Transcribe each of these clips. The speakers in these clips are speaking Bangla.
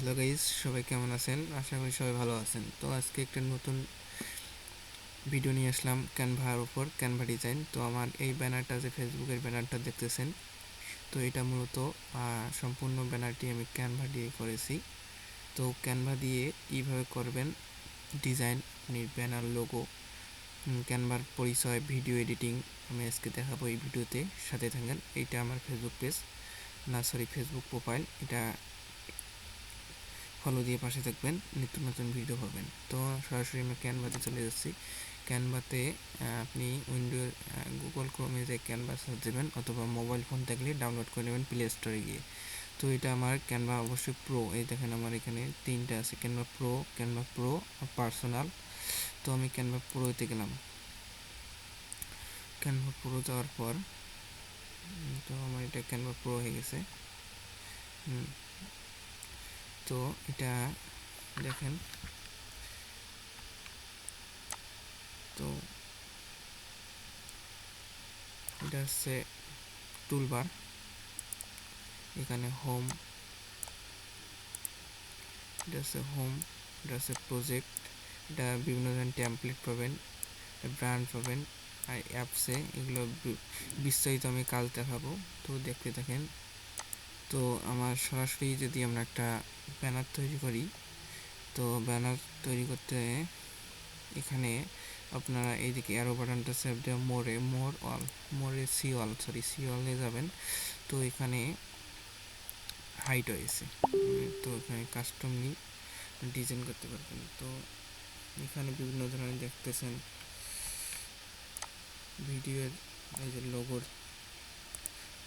হ্যালো গাইস, সবাই কেমন আছেন? আশা করি সবাই ভালো আছেন। তো আজকে একটা নতুন ভিডিও নিয়ে আসলাম ক্যানভার উপর, ক্যানভা ডিজাইন। তো আমার এই ব্যানারটা, যে ফেসবুকের ব্যানারটা দেখতেছেন, তো এটা মূলত সম্পূর্ণ ব্যানারটি আমি ক্যানভা দিয়ে করেছি। তো ক্যানভা দিয়ে কীভাবে করবেন ডিজাইন, আপনি ব্যানার, লোগো, ক্যানভার পরিচয়, ভিডিও এডিটিং আমি আজকে দেখাবো এই ভিডিওতে। সাথে থাকেন। এইটা আমার ফেসবুক পেজ, ফেসবুক প্রোফাইল। এটা ফলো দিয়ে পাশে থাকবেন, নিত্য নতুন ভিডিও পাবেন। তো সরাসরি আমরা ক্যানভাতে চলে যাচ্ছি। ক্যানভাতে আপনি গুগল ক্রোমে যে ক্যানভা সার্চ দেবেন, অথবা মোবাইল ফোন থাকলে ডাউনলোড করে নেবেন প্লে স্টোরে গিয়ে। তো এটা আমার ক্যানভা অবশ্যই প্রো। এই দেখেন আমার এখানে তিনটা আছে, ক্যানভা প্রো আর পার্সোনাল। তো আমি ক্যানভা প্রোতে গেলাম। ক্যানভা প্রো যাওয়ার পর তো আমার এটা ক্যানভা প্রো হয়ে গেছে। তো এটা দেখেন, তো এটা হচ্ছে টুলবার। এখানে হোম, এটা হচ্ছে প্রজেক্ট। এটা বিভিন্ন ধরনের টেমপ্লেট পাবেন, ব্র্যান্ড পাবেন, আর অ্যাপসে এগুলো বিস্তারিত আমি কাল দেখাবো। তো দেখতে থাকেন। তো আমার সরাসরি যদি আমরা একটা ব্যানার তৈরি করি, তো ব্যানার তৈরি করতে এখানে আপনারা এইদিকে অ্যারো বাটনটা সেভ দিয়ে সি ওয়ালে যাবেন। তো এখানে হাইট হয়েছে, তো এখানে কাস্টম ডিজাইন করতে পারবেন। তো এখানে বিভিন্ন ধরনের দেখতেছেন ভিডিওর, এই যে লোগোর,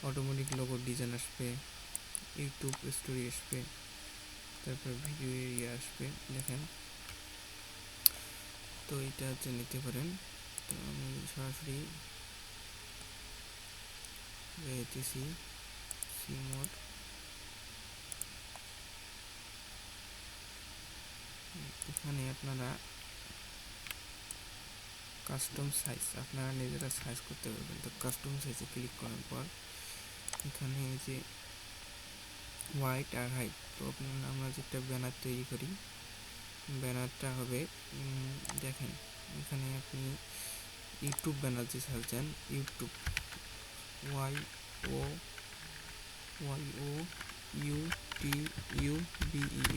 অটোমেটিক লোগোর ডিজাইন আসবে, ইউটিউব স্টোরি আসবে, তারপর ভিডিও এরিয়া আসবে। দেখেন, তো এটা হচ্ছে নিতে পারেন। তো আমি সরাসরি যেতেছি সি মোড। এখানে আপনারা কাস্টম সাইজ আপনারা নিজেরা সাইজ করতে পারবেন। তো কাস্টম সাইজে ক্লিক করার পর এখানে এই যে হোয়াইট আর হাইট, তো আমরা যেটা ব্যানার তৈরি করি, ব্যানারটা হবে দেখেন, এখানে আপনি ইউটিউব ব্যানার যে সার্চেন, YouTube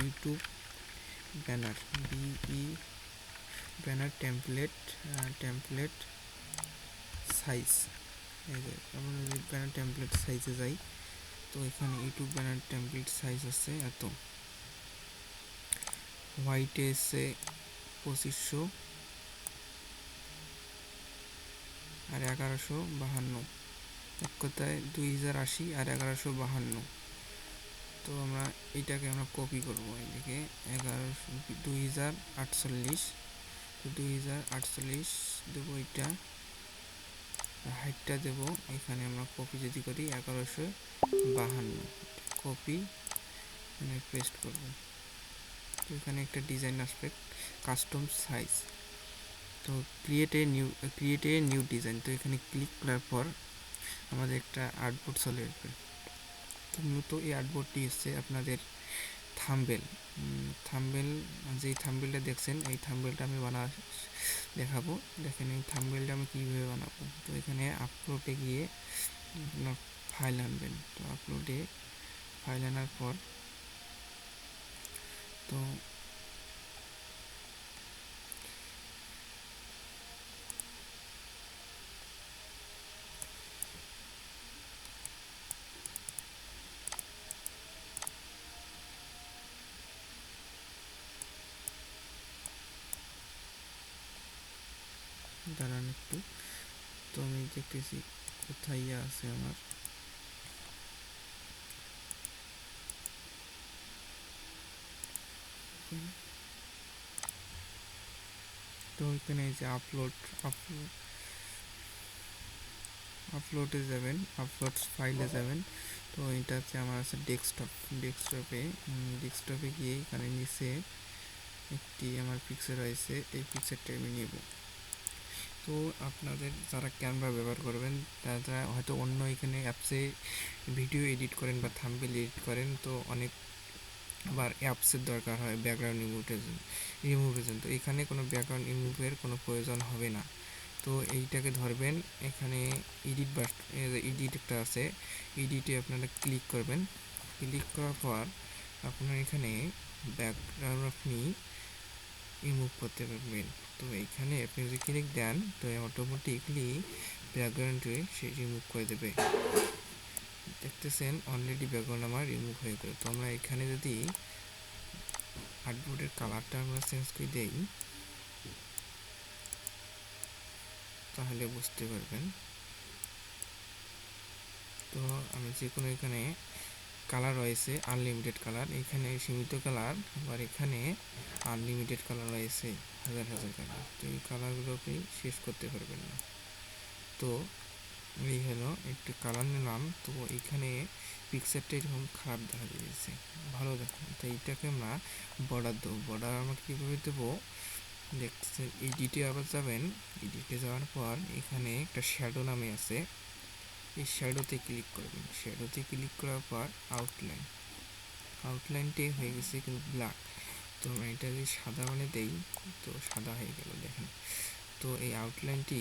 YouTube banner, banner template size. এই যে আমরা যদি ব্যানার টেমপ্লেট সাইজে যাই, তো এখানে ইউটিউব ব্যানার টেমপ্লেট সাইজ আছে এত। হোয়াইটে এসে 2500 আর 1152, এক কথায় 2080 আর 1152। তো আমরা এইটাকে কপি করবো, এদিকে 2048, তো 2048 দেবো এটা, হাইটটা দেবো এখানে আমরা কপি যদি করি 1152, কপি এখানে পেস্ট করব। তো এখানে একটা ডিজাইন আসবে কাস্টম সাইজ। তো ক্রিয়েট এ নিউ ডিজাইন। তো এখানে ক্লিক করার পর আমাদের একটা আর্টবোর্ড চলে আসবে। তো মূলত এই আর্টবোর্ডটি হচ্ছে আপনাদের থাম্বনেল। যেই থাম্বনেলটা দেখছেন, এই থাম্বনেলটা আমি দেখাবো। দেখেন এই থাম্বনেলটা আমি কীভাবে বানাবো। তো এখানে আপলোডে গিয়ে আপনার ফাইল আনবেন। তো আপলোডে ফাইল আনার পর তো দাঁড়ান একটু। তো আমি দেখতেছি কোথায় আছে আমার। তো এখানে এই যে আপলোডে যাবেন, আপলোড ফাইলে যাবেন। তো এটা হচ্ছে আমার আছে ডেস্কটপে গিয়ে এখানে নিচে একটি আমার পিকচার রয়েছে, এই পিকচারটা আমি নেব। তো আপনাদের যারা ক্যানভা ব্যবহার করবেন, তারা হয়তো অন্য এখানে অ্যাপসে ভিডিও এডিট করেন বা থাম্বনেল এডিট করেন, তো অনেক আবার অ্যাপসের দরকার হয় ব্যাকগ্রাউন্ড রিমুভের জন্য। তো এখানে কোনো ব্যাকগ্রাউন্ড রিমুভের কোনো প্রয়োজন হবে না। তো এইটাকে ধরবেন, এখানে এডিট একটা আছে, এডিটে আপনারা ক্লিক করবেন। ক্লিক করার পর আপনার এখানে ব্যাকগ্রাউন্ড আপনি রিমুভ করতে পারবেন। তো এইখানে আপনি যদি ক্লিক দেন তো অটোমেটিকলি ব্যাকগ্রাউন্ডে সে রিমুভ করে দেবে। দেখতেছেন অলরেডি ব্যাকগ্রাউন্ড আমার রিমুভ হয়ে গেল। তো আমরা এখানে যদি আর্টবোর্ডের কালারটা আমরা চেঞ্জ করে দেই তাহলে বুঝতে পারবেন। তো আমি যে কোনো এখানে কালার রয়েছে আনলিমিটেড কালার, এখানে সীমিত কালার, আবার এখানে আনলিমিটেড কালার রয়েছে হাজার হাজার কালার। তো এই কালারগুলো আপনি শেষ করতে পারবেন না। তো এই হলো একটু কালার নিলাম। তো এখানে পিকচারটা এরকম খারাপ দেখা দিয়েছে, ভালো দেখা। তো এইটাকে আমরা বর্ডার দেবো। বর্ডার আমরা কীভাবে দেবো দেখছেন, এডিটে আবার যাবেন। এডিটে যাওয়ার পর এখানে একটা শ্যাডো নামে আছে, এই শ্যাডোতে ক্লিক করবেন। শ্যাডোতে ক্লিক করার পর আউটলাইনটি হয়ে গেছে কিন্তু ব্ল্যাক। তো আমরা এটা যদি সাদা মানে দেই তো সাদা হয়ে গেল দেখেন। তো এই আউটলাইনটি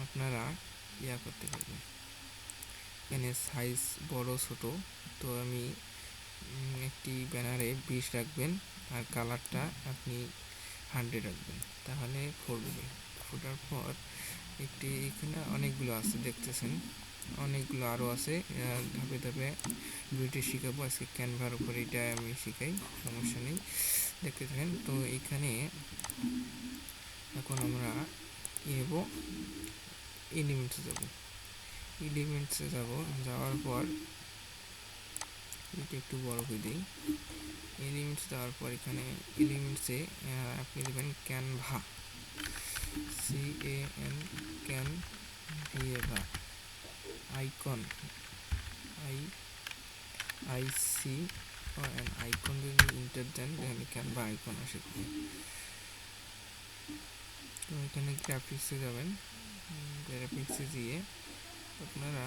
আপনারা করতে পারবেন। এখানে সাইজ বড় ছোট। তো আমি একটি ব্যানারে 20 রাখবেন আর কালারটা আপনি 100 রাখবেন, তাহলে ফুটবে। ফোটার পর একটি এখানে অনেকগুলো আছে দেখতেছেন, অনেকগুলো আরও আছে। ধাপে ধাপে ভিডিও শিখাবো আজকে ক্যানভার উপর, এটা আমি শিখাই, সমস্যা নেই, দেখতে থাকেন। তো এখানে এখন আমরা কী নেব, এলিমেন্টসে যাব। যাওয়ার পর এটা একটু বড় করে দিই। এলিমেন্টস দেওয়ার পর এখানে এলিমেন্টসে আপনি দেবেন Canva, CAN Canva, icon ICON icon যদি ইন্টার দেন তাহলে ক্যানভা আইকন আসে। তো এখানে গ্রাফিক্সে যাবেন, গ্রাফিক্সে গিয়ে আপনারা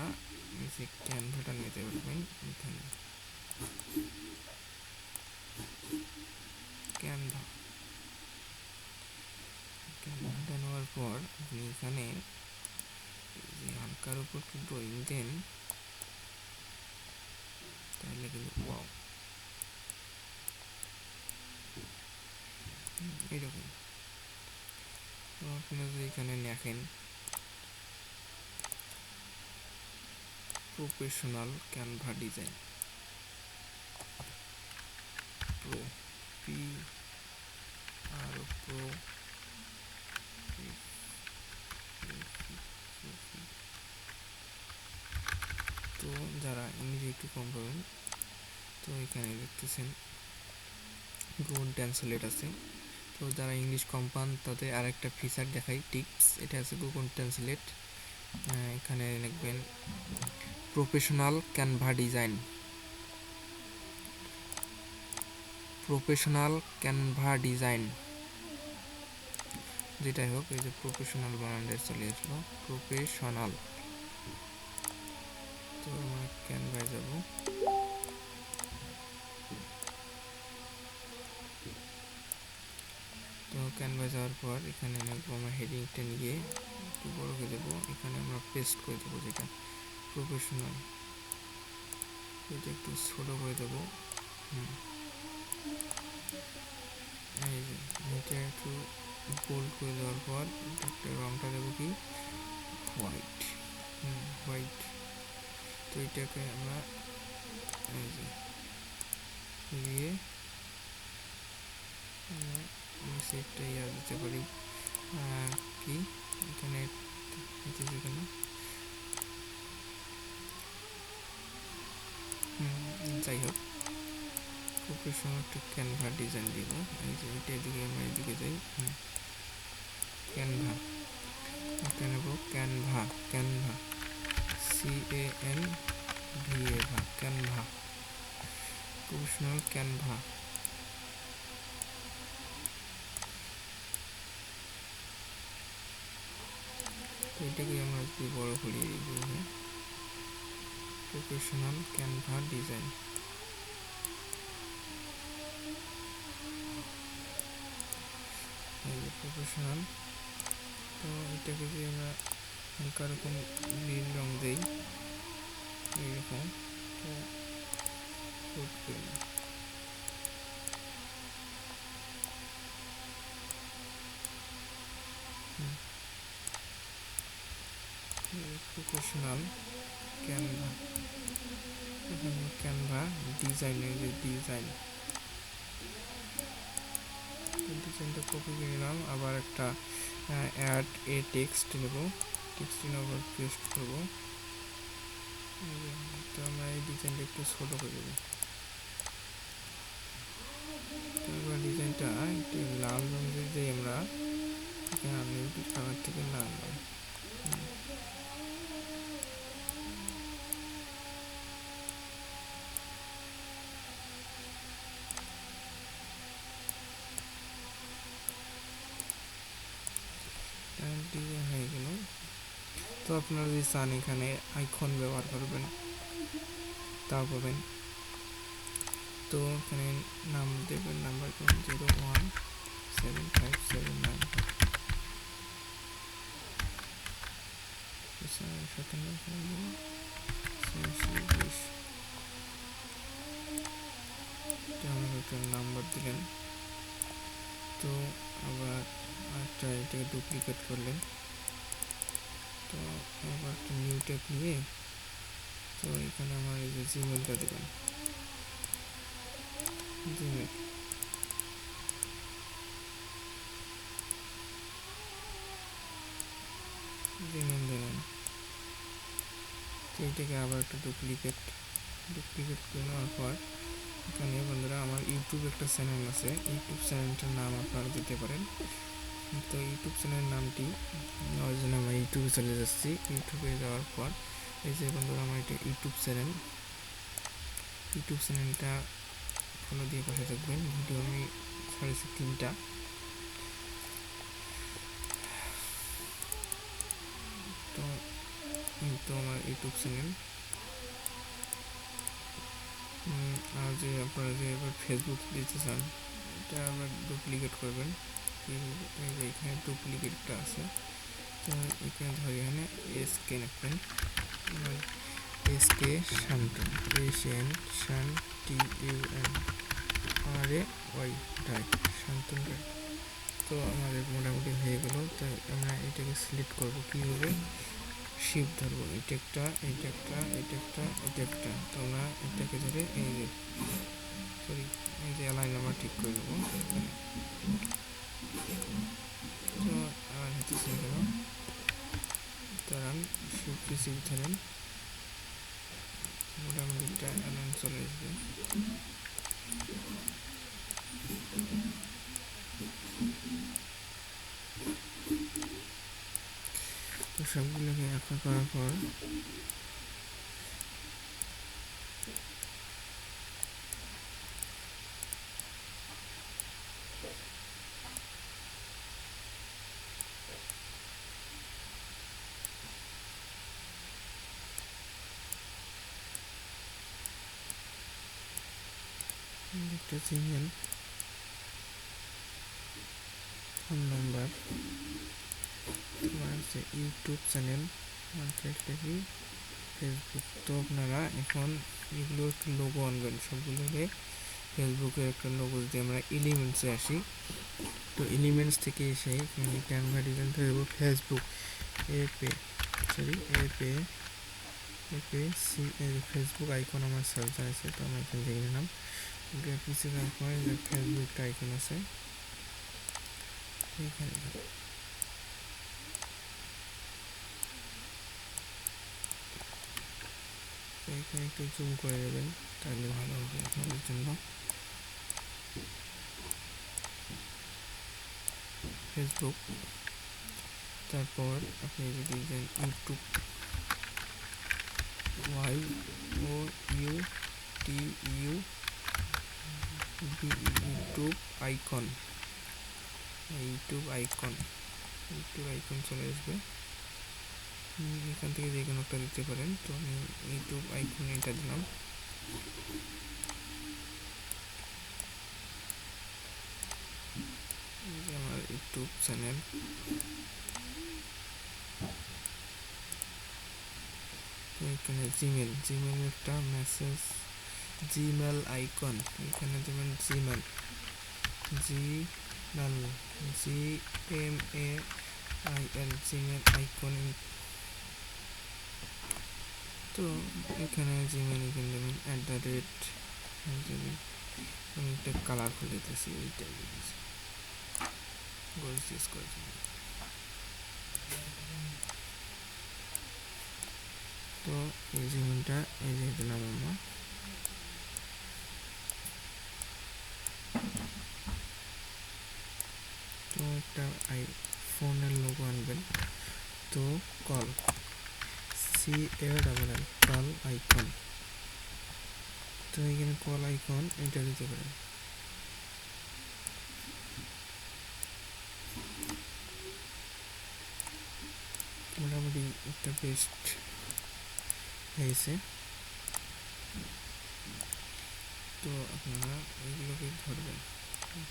যে ক্যানভাটা নিতে পারবেন। এখানে ক্যানভাটা নেওয়ার পর আপনি এখানে যে হালকার উপর একটু ড্রয়িং দেন তাহলে কিন্তু ওয়াও এরকম। তো আপনারা যদি এখানে দেখেন professional Canva design pro, PRO তো যারা ইংরেজি একটু কম পাবেন তো এখানে দেখতেছেন গুগল ট্রান্সলেট আছে। তো যারা ইংলিশ কম পান তাদের আরেকটা ফিচার দেখাই, টিপস। এটা আছে গুগল ট্রান্সলেট। এখানে লিখবেন প্রফেশনাল ক্যানভা ডিজাইন, যেটাই হোক, এই যে প্রফেশনাল বানানটা চলে আসলো, প্রফেশনাল। তো আমরা ক্যানভায় যাব। তো ক্যানভায় যাওয়ার পর এখানে আমরা হেডিংটা নিয়ে একটু বড় করে দেবো। এখানে আমরা পেস্ট করে দেবো যেটা প্রফেশনাল, এটা একটু ছোট করে দেবো। এই যে এটা একটু বোল্ড করে দেওয়ার পর একটা রংটা দেবো কি হোয়াইট। তো এটাকে আমরা এই যে দিয়ে সেটটা দিতে পারি কি এখানে যেখানে যাই হোক প্রফেশনাল একটা ক্যানভা ডিজাইন দিব। এই যে এটা দিকে আমরা এদিকে যাই, ক্যানভা এটা নেব, Canva CANVA Canva, professional Canva. এটাকে আমরা একটু বড় করিয়ে দিব, প্রফেশনাল ক্যানভা ডিজাইন। প্রফেশনাল। তো এটাকে যদি আমরা হালকা রকম নীল রং দেই এইরকম, তো প্রফেশনাল ক্যানভা, এখানে ক্যানভা ডিজাইনের যে ডিজাইনটা কপি করে নিলাম। আবার একটা অ্যাড এ টেক্সট নেব, টেক্সট আবার পেস্ট করবো। তো আমরা এই ডিজাইনটা একটু ছোট করে দেবো। তো এবার ডিজাইনটা একটু লাল রঙ দিয়ে আমরা আনলিমিটেড কালার থেকে লাল রঙ, ডিজাইন হয়ে গেল। তো আপনারা যদি চান এখানে আইকন ব্যবহার করবেন তাও পাবেন। তো এখানে নাম দেবেন, নাম্বার 017579 নাম্বার দিলেন। তো আবার একটা এটাকে ডুপ্লিকেট করলেন। তো আবার একটা নিউ ট্যাব নিয়ে, তো এখানে আমার এই যে জিমেলটা দেবেন, জিমেল দেবেন। তো এটাকে আবার একটা ডুপ্লিকেট করে নেওয়ার পর এখানে বন্ধুরা আমার ইউটিউব একটা চ্যানেল আছে, ইউটিউব চ্যানেলটার নাম আপনারা দিতে পারেন। তো ইউটিউব চ্যানেলের নামটি নেওয়ার জন্য আমরা ইউটিউবে চলে যাচ্ছি। ইউটিউবে যাওয়ার পর এই যে বন্ধুরা আমার এটা ইউটিউব চ্যানেলটা ফলো দিয়ে পাশে থাকবেন। ভিডিও আমি ছাড়েছি 3টা। তো আমার ইউটিউব চ্যানেল। আর যে আপনারা যে এবার ফেসবুক দিতে চান, এটা আবার ডুপ্লিকেট করবেন। এখানে ডুপ্লিকেটটা আছে, তো এখানে ধরে এখানে এসকে রাখবেন, এসকে শান্তন, SANTUN শান্তন রায়। তো আমাদের মোটামুটি হয়ে গেল। তো আমরা এটাকে সিলেক্ট করবো কীভাবে, শিফট ধরবো, এটা একটা। তো আমরা এটাকে ধরে এই যে অ্যালাইন আমরা ঠিক করে দেবো। তো আর হচ্ছে গেল, ধরেন শিফট ধরেন, মোটামুটি একটা অ্যালাইন চলে আসবে। তো সবগুলোকে একটা করার পর একটা জিমেল, ফোন নাম্বার, তোমার হচ্ছে ইউটিউব চ্যানেল, দেখি ফেসবুক। তো আপনারা এখন এগুলো একটু লোগো আনবেন সবগুলোকে। ফেসবুকের একটা লোগো যদি আমরা এলিমেন্টসে আসি, তো এলিমেন্টস থেকে এসে এখানে ক্যানভা ডিজাইন ধরব ফেসবুক ফেসবুক আইকন আমার সার্চ আছে। তো আমরা এখানে দেখে নিলাম গ্রাফিক্সে যাওয়ার পরে যে ফেসবুকটা আইকন আছে এখানে এখানে একটু জুম করে দেবেন, তাহলে ভালো হবে আপনাদের জন্য। ফেসবুক, তারপর আপনি যদি দেন ইউটিউব, ইউটিউব আইকন চলে আসবে। এখান থেকে যে কোনো একটা দিতে পারেন। তো আমি ইউটিউব আইকন এটা দিলাম। আমার ইউটিউব চ্যানেল। তো এখানে জিমেল একটা মেসেজ জিমেল আইকন, এখানে দেবেন জিমেল জিমেল আইকন। তো এখানে জিমেল এখানে দেবেন @ আমি একটা কালারফুল দিতেছি, এইটা দিতেছি গোলস ইউজ করার জন্য। তো এই জিমেলটা এই যে দিলাম আমরা। তো একটা আইফোনের লোগো আনবেন। তো কল CALL কল আইকন। তো এখানে কল আইকন এটা দিতে পারেন। মোটামুটি একটা বেস্ট হয়েছে। তো আপনারা এইগুলোকে ধরবেন,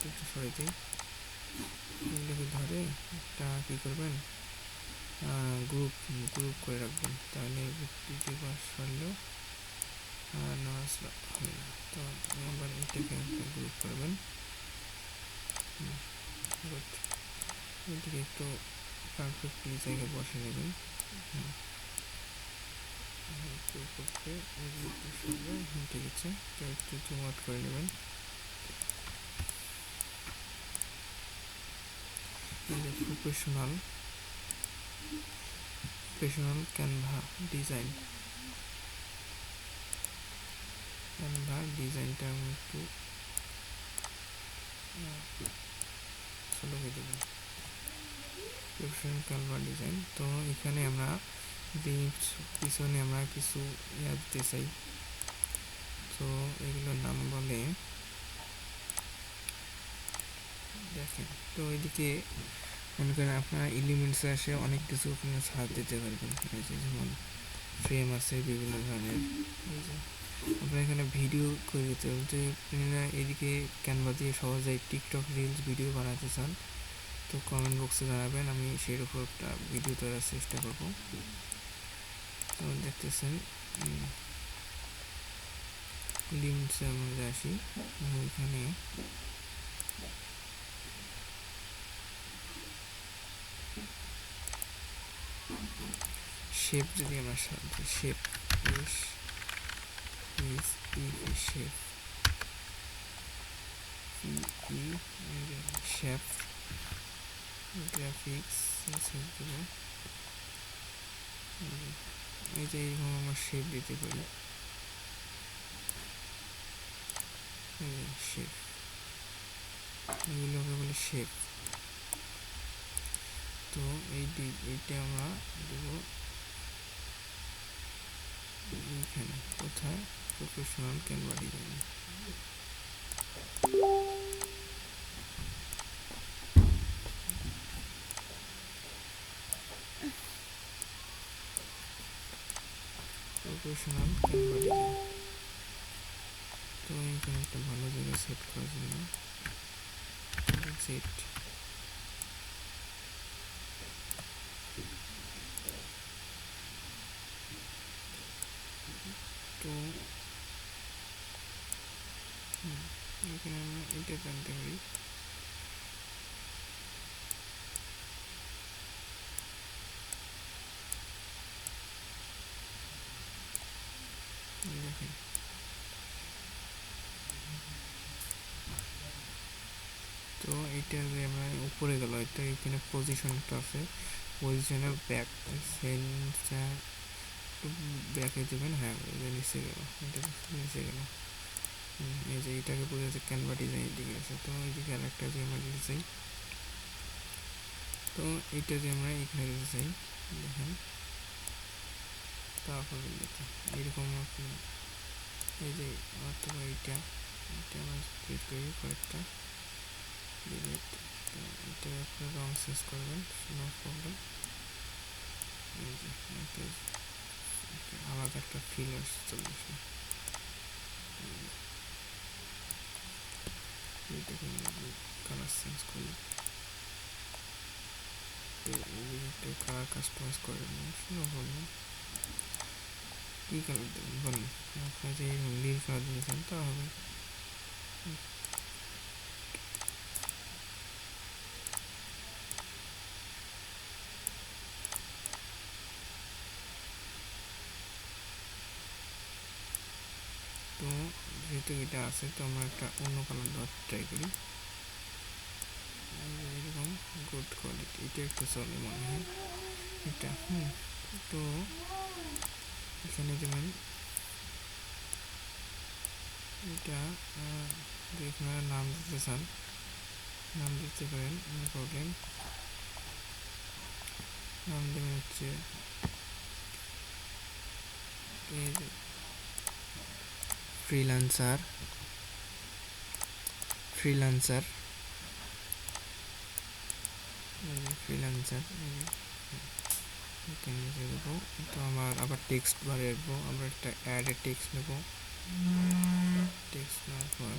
একটু সরাইতে এগুলোকে ধরে একটা কী করবেন, গ্রুপ করে রাখবেন, তাহলে দ্বিতীয়বার সরলেও নামাজ হবে না। তো আবার এটাকে একটা গ্রুপ করবেন, এটাকে একটু পারফেক্টলি জায়গায় বসে নেবেন। ঠিক আছে, তো একটু জুম আউট করে নেবেন। প্রফেশনাল ক্যানভা ডিজাইনটা আমি একটু ছোটো করে দেবো। Professional Canva design. তো এখানে আমরা পিছনে আমরা কিছু দিতে চাই। তো এগুলোর নাম বলে দেখেন। তো এদিকে মনে করেন আপনার এলিমেন্টসে আসে অনেক কিছু আপনারা ছাড় দিতে পারবেন। এই যে যেমন ফ্রেম আছে বিভিন্ন ধরনের। এই যে আপনারা এখানে ভিডিও করে দিতে হবে। যে আপনারা এদিকে ক্যানভা দিয়ে সহজেই টিকটক রিলস ভিডিও বানাতে চান, তো কমেন্ট বক্সে জানাবেন, আমি সেই উপর একটা ভিডিও তৈরির চেষ্টা করব। তো দেখতেছেন লিমিটসে আমরা আসি। এখানে শেপ যদি আমরা শেপ শেপ গ্রাফিক্স এই যে এইরকম আমরা শেপ দিতে পারি। শেপ এগুলোকে বলে শেপ। তো এইটা আমরা দেবো এইখানে কোথায়, professional Canva design. Professional Canva design. তো এখানে একটা ভালো জায়গায় সেট করার জন্য সেট। তো এখানে আমরা এটা জানতে পারি। দেখেন তো এইটা যে আমরা উপরে গেল, এটা এখানে পজিশনটা আছে, পজিশনের ব্যাক সেন্সটা একটু ব্যাকে দেবেন। হ্যাঁ নিচে গেল, এটা নিচে গেল। এই যে এটাকে বোঝা যাচ্ছে ক্যানভা ডিজাইন দিকে আছে। তো এইদিকে আর একটা যে আমরা দিতে চাই, তো এইটা যে আমরা এখানে দিতে চাই দেখেন। তারপর এরকম আপনি এই যে অথবা এইটা আমরা ক্লিক করি কয়েকটা ডিলিট। তো এটা আপনার রং চেঞ্জ করবেন, নো প্রবলেম। এই যে আলাদা একটা ফিল চলে আসে। এটাকে কালার চেঞ্জ করি। তো এই কালার কাস্টমাইজ করে শুরু করবেন। কী কালার দেবেন বলুন, আপনার যে নীল কালার দিয়েছেন তা হবে। তো যেহেতু এটা আছে তো আমরা একটা অন্য কালার দেওয়ার ট্রাই করি। এরকম গুড কোয়ালিটি, এটা একটু চলে মনে হয় এটা। তো এখানে যেমন এটা যদি আপনারা নাম দিতে চান নাম দিতে পারেন, নো প্রবলেম। নাম দেবেন হচ্ছে এর ফ্রিল্যান্সার ফ্রিল্যান্সার ফ্রিল্যান্সার এখানে লিখে দেবো। তো আমার আবার টেক্সট বারে রাখবো, আমরা একটা অ্যাডের টেক্সট নেব। টেক্সট নেওয়ার পর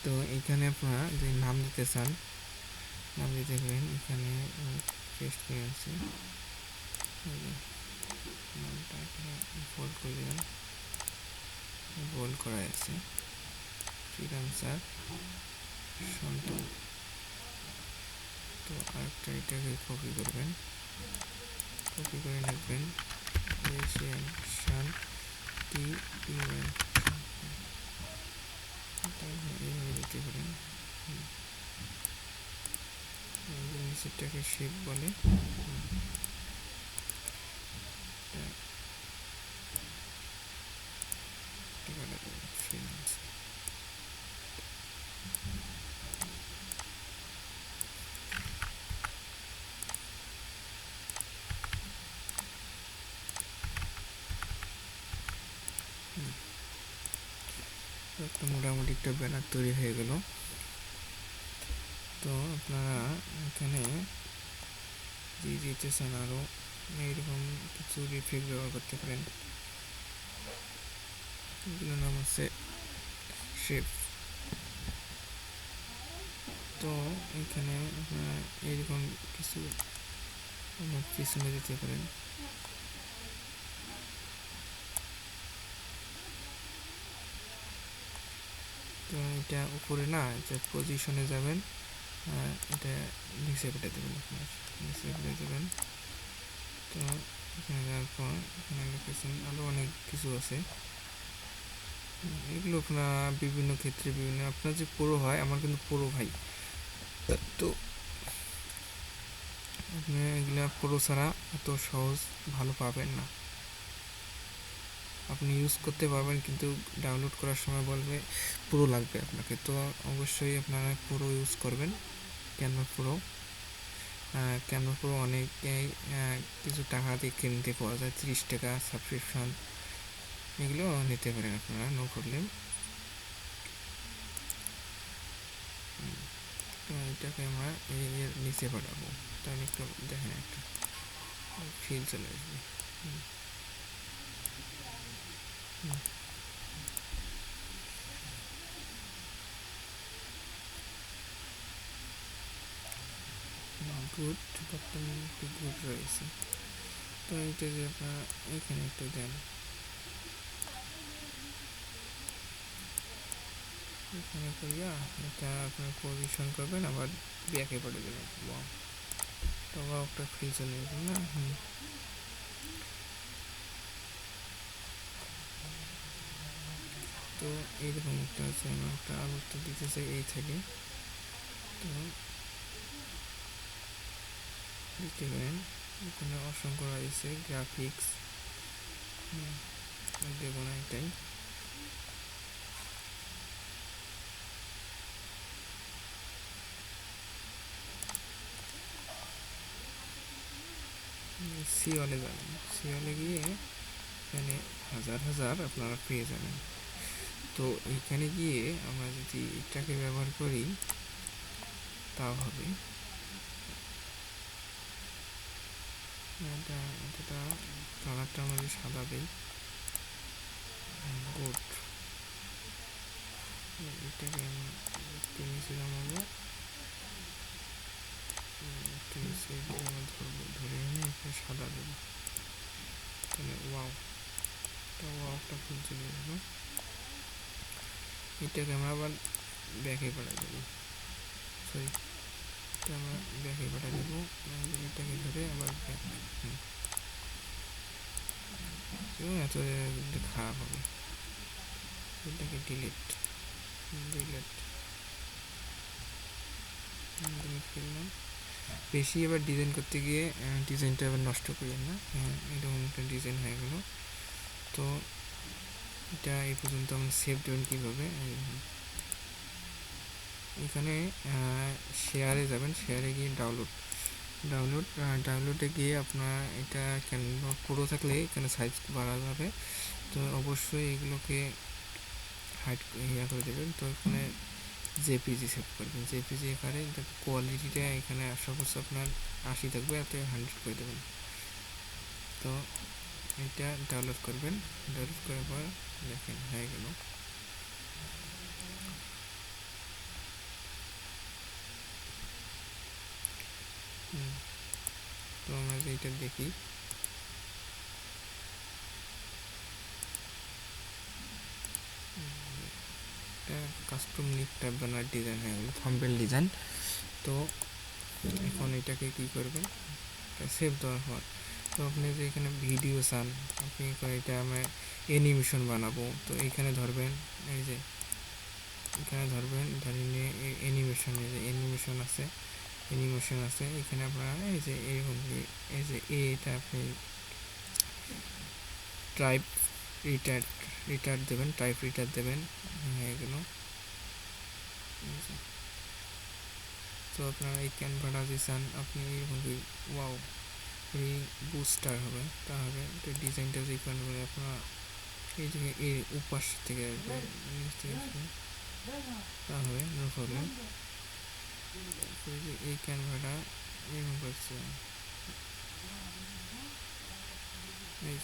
তো এখানে আপনারা যে নাম দিতে চান নাম দিতে পারেন। এখানে পেস্ট করে আছে, নামটা এখানে ফোল্ড করে দিলাম, বোল্ড করা আছে ফ্রিল্যান্সার সন্তান। তো আরেকটা এটাকে কপি করবেন, কপি করে লিখবেন শান টি ইউএন, এইভাবে দিতে পারেন। নিচেরটাকে শেপ বলে। ফ্রিল্যান্সার একটা মোটামুটি একটা ব্যানার তৈরি হয়ে গেল। তো আপনারা এখানে দিয়ে দিতে চান আরও এইরকম কিছু রিফিক্স ব্যবহার করতে পারেন। এগুলোর নাম আছে শেপ। তো এখানে আপনারা এইরকম কিছু পিছনে দিতে পারেন। তো এটা উপরে না, যে পজিশনে যাবেন, এটা নিচে পেটে দেবেন, আপনার নিচে পেটে দেবেন। তো এখানে যাওয়ার পর এখানে লোকেশন আরও অনেক কিছু আছে, এগুলো আপনার বিভিন্ন ক্ষেত্রে বিভিন্ন, আপনার যে পুরো হয়, আমার কিন্তু পুরো ভাই, তো আপনি এগুলো পুরো ছাড়া এত সহজ ভালো পাবেন না। আপনি ইউজ করতে পারবেন কিন্তু ডাউনলোড করার সময় বলবে পুরো লাগবে আপনাকে। তো অবশ্যই আপনারা পুরো ইউজ করবেন। ক্যানভা পুরো অনেকেই কিছু টাকা দিয়ে কিনতে পাওয়া যায়, 30 টাকা সাবস্ক্রিপশন, এগুলো নিতে পারেন আপনারা, নো প্রবলেম। তো এটাকে আমরা এর নিচে পাঠাবো, তাহলে একটু দেখেন একটা ফিল চলে আসবে। গুড, বর্তমানে একটু গুড রয়েছে। তো এটা যে আপনারা এখানে একটু দেন, এখানে করিয়া এটা আপনার পজিশন করবেন, আবার ব্যাকে পড়ে দেবেন। তো আবার একটা ফ্রি চলে যাবে না। তো এইরকম একটা আছে, আমরা একটা আলোটা দিতে চাই এই থেকে, তো দিতে পারেন। এখানে অসংখ্য রয়েছে গ্রাফিক্স, দেবো না এটাই। সিওলে যাবেন, সিওলে গিয়ে এখানে হাজার হাজার আপনারা পেয়ে যাবেন। তো এইখানে গিয়ে আমরা যদি এটাকে ব্যবহার করি তাও হবে। এটা কালারটা আমরা যদি সাদা দিই, গুড। এটাকে আমি একটু নিচে নামাবো, একটু নিচে আমরা ধরবো, ধরে এনে এখানে সাদা দেবো, তাহলে ওয়াওটা ফুল চলে যাবে। এটাকে আমরা আবার ব্যাকে পাঠিয়ে দেবো, সরি এটা আমরা ব্যাকে পাঠিয়ে দেবো, এটাকে ধরে আবার ব্যাক। এত খারাপ হবে, এটাকে ডিলিট করলাম। বেশি এবার ডিজাইন করতে গিয়ে ডিজাইনটা আবার নষ্ট করেন না। এরকম একটা ডিজাইন হয়ে গেল। তো এটা এই পর্যন্ত আমরা সেভ দেবেন কীভাবে, এখানে শেয়ারে যাবেন, শেয়ারে গিয়ে ডাউনলোডে গিয়ে আপনার এটা পুরো থাকলে এখানে সাইজ বাড়া যাবে। তো অবশ্যই এগুলোকে হাইড করে দেবেন। তো এখানে জেপিজি সেভ করবেন, জেপিজি এখানে কোয়ালিটিটা এখানে সাপোজ আপনার 80 থাকবে, এতে 100 করে দেবেন। তো এটা ডাউনলোড করবেন, ডাউনলোড করার পর দেখেন হয়ে গেল। তো আমরা এইটা দেখি, একটা কাস্টম নিক ট্যাব বানার ডিজাইন হয়ে গেলো, থাম্বনেল ডিজাইন। তো এখন এটাকে কি করবেন, সেভ দেওয়ার পর তো আপনি যে এখানে ভিডিও চান, আপনি এটা আমরা অ্যানিমেশন বানাবো, তো এইখানে ধরবেন, এই যে এখানে ধরবেন, ধরে নিয়ে অ্যানিমেশন আছে এখানে আপনারা এই যে এইরকম এই যে এটা আপনি টাইপ রিটার দেবেন, টাইপ রিটার দেবেন, হয়ে গেল। তো আপনারা এই ক্যানভাটা যে চান আপনি এইরকম ওয়াও এই বুস্টার হবে, তা হবে তো ডিজাইনটা যে করে আপনারা এই যে এই উপাস থেকে আসবে, নিচ থেকে আসবে, তা হবে, নো প্রবলেম। যে এই ক্যানভাটা এরকম করছে, এই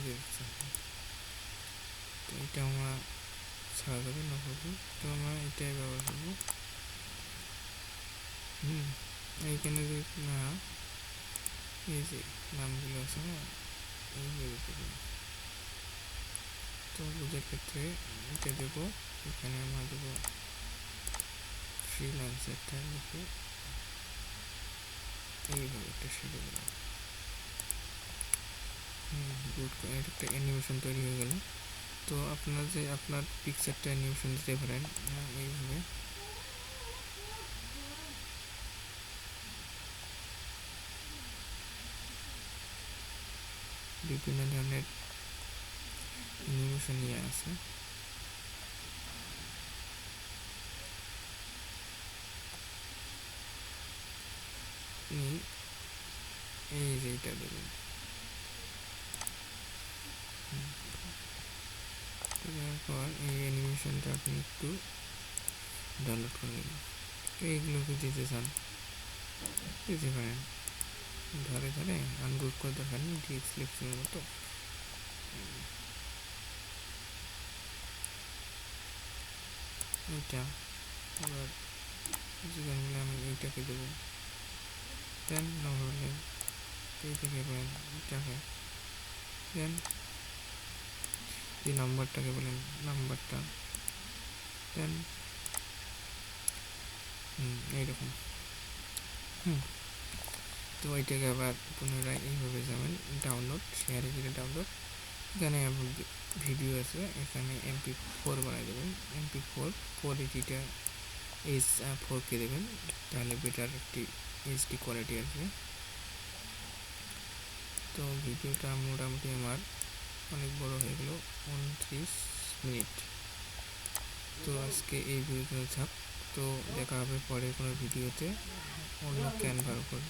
যে তো এটা আমরা ছাড়া যাবে, নো প্রবলেম। তো আমরা এটাই ব্যবহার করবো। এইখানে যে না এই যে নামগুলো আছে না, এইগুলো দেবো। তো বোঝার ক্ষেত্রে এটা দেবো, এখানে আমরা দেবো ফ্রিল্যান্সারটা লিখে এইভাবে একটা শেডে দিলাম। গুড, একটা অ্যানিমেশন তৈরি হয়ে গেল। তো আপনার যে আপনার পিকচারটা অ্যানিমেশন দিতে পারেন এইভাবে। বিভিন্ন ধরনের অ্যানিমেশন ইয়ে আছে, এই যে এটা দেবেন, দেওয়ার পর এই অ্যানিমেশনটা আপনি একটু ডাউনলোড করে নেবেন। তো এইগুলোকে দিতে চান দিতে পারেন, ধরে ধরে আনগ্রুপ করে দেখান ডিএক্স সিলেকশনের মতো। এটা আবার যেখানে আমি এইটাকে দেবো, দেন না হলে এইটাকে বলেন এটাকে, দেন যে নাম্বারটাকে বলেন নাম্বারটা, দেন এইরকম। তো এইটাকে আবার পুনরায় এইভাবে যাবেন, ডাউনলোড, শেয়ারে গিয়ে ডাউনলোড, এখানে ভিডিও আছে, এখানে MP4 বানাই দেবেন, MP4 কোয়ালিটিটা H4K দেবেন, তাহলে বেটার একটি HD কোয়ালিটি আসবে। তো ভিডিওটা মোটামুটি আমার অনেক বড় হয়ে গেল, 29 মিনিট। তো আজকে এই ভিডিওটা থাক, তো দেখা হবে পরে কোনো ভিডিওতে অন্য ক্যানভার উপর।